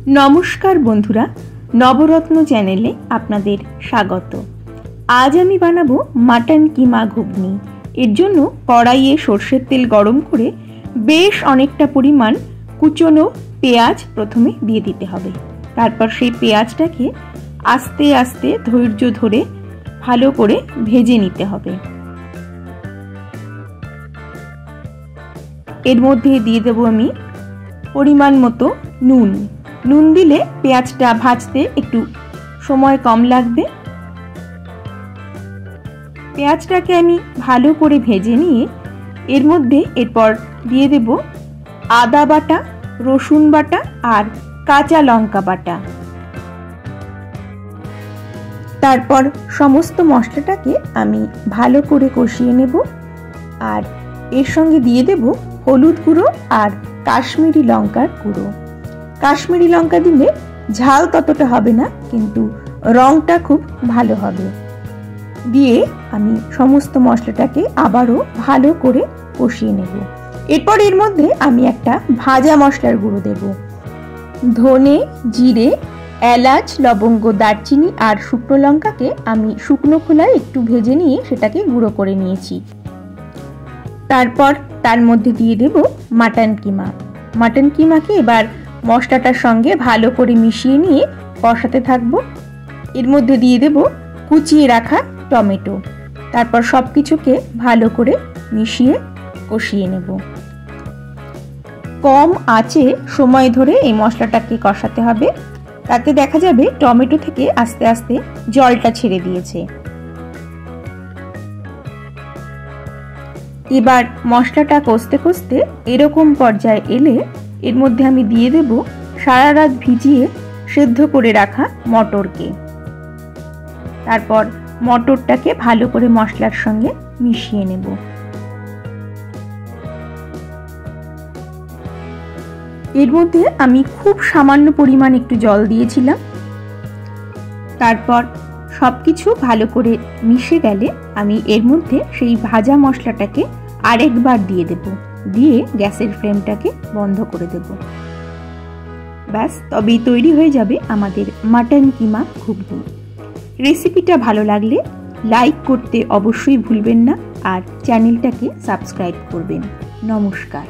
नमस्कार बंधुरा नवरत्न चैनेले आपनादेर स्वागत। आज आमी बानाबो माटन कीमा घुगनी। एर जोन्नो कड़ाइये सर्षेर तेल गरम करे बेश अनेकटा परिमाण कुचोनो पेঁয়াজ प्रथमे दिए दिते हबे। तारपर सेई पेঁয়াজटाके आस्ते आस्ते धैर्य धरे भालो करे भेजे निते हबे। एर मध्ये दिए देब आमी परिमाण मतो नुन। নুন দিলে পেঁয়াজটা ভাজতে একটু সময় কম লাগবে। পেঁয়াজটাকে আমি ভালো করে ভেজে নিয়ে এর মধ্যে এরপর দিয়ে দেব আদা বাটা, রসুন বাটা আর কাঁচা লঙ্কা বাটা। তারপর সমস্ত মশলাটাকে আমি ভালো করে কষিয়ে নেব আর এর সঙ্গে দিয়ে দেব হলুদ গুঁড়ো আর কাশ্মীরি লঙ্কার গুঁড়ো। কাশ্মীরি লঙ্কা দিলে ঝাল ততটা হবে না, কিন্তু রংটা খুব ভালো হবে। দিয়ে আমি সমস্ত মশলাটাকে আবারও ভালো করে কষিয়ে নেব। এরপর এর মধ্যে আমি একটা ভাজা মশলার গুঁড়ো দেব। ধনে, জিরে, এলাচ, লবঙ্গ, দারচিনি আর শুকনো লঙ্কাকে আমি শুকনো খোলায় একটু ভেজে নিয়ে সেটাকে গুঁড়ো করে নিয়েছি। তারপর তার মধ্যে দিয়ে দেব মাটন কিমা। মাটন কিমাকে এবার মশলাটার সঙ্গে ভালো করে মিশিয়ে নিয়ে কষাতে থাকবো। এর মধ্যে দিয়ে দেব কুচিয়ে রাখা টমেটো। তারপর সবকিছুকে ভালো করে মিশিয়ে কষিয়ে নেব। কম আঁচে সময় ধরে এই মশলাটাকে কষাতে হবে, তাতে দেখা যাবে টমেটো থেকে আস্তে আস্তে জলটা ছেড়ে দিয়েছে। এবার মশলাটা কষতে কষতে এরকম পর্যায়ে এলে এর মধ্যে আমি দিয়ে দেব সারা রাত ভিজিয়ে সেদ্ধ করে রাখা মটরকে। তারপর মটরটাকে ভালো করে মশলার সঙ্গে মিশিয়ে নেব। এর মধ্যে আমি খুব সামান্য পরিমাণ একটু জল দিয়েছিলাম। তারপর সবকিছু ভালো করে মিশে গেলে আমি এর মধ্যে সেই ভাজা মশলাটাকে আরেকবার দিয়ে দেব। দিয়ে গ্যাসের ফ্লেমটাকে বন্ধ করে দেব। ব্যাস, তবেই তৈরি হয়ে যাবে আমাদের মাটন কিমা ঘুগনি। রেসিপিটা ভালো লাগলে লাইক করতে অবশ্যই ভুলবেন না আর চ্যানেলটাকে সাবস্ক্রাইব করবেন। নমস্কার।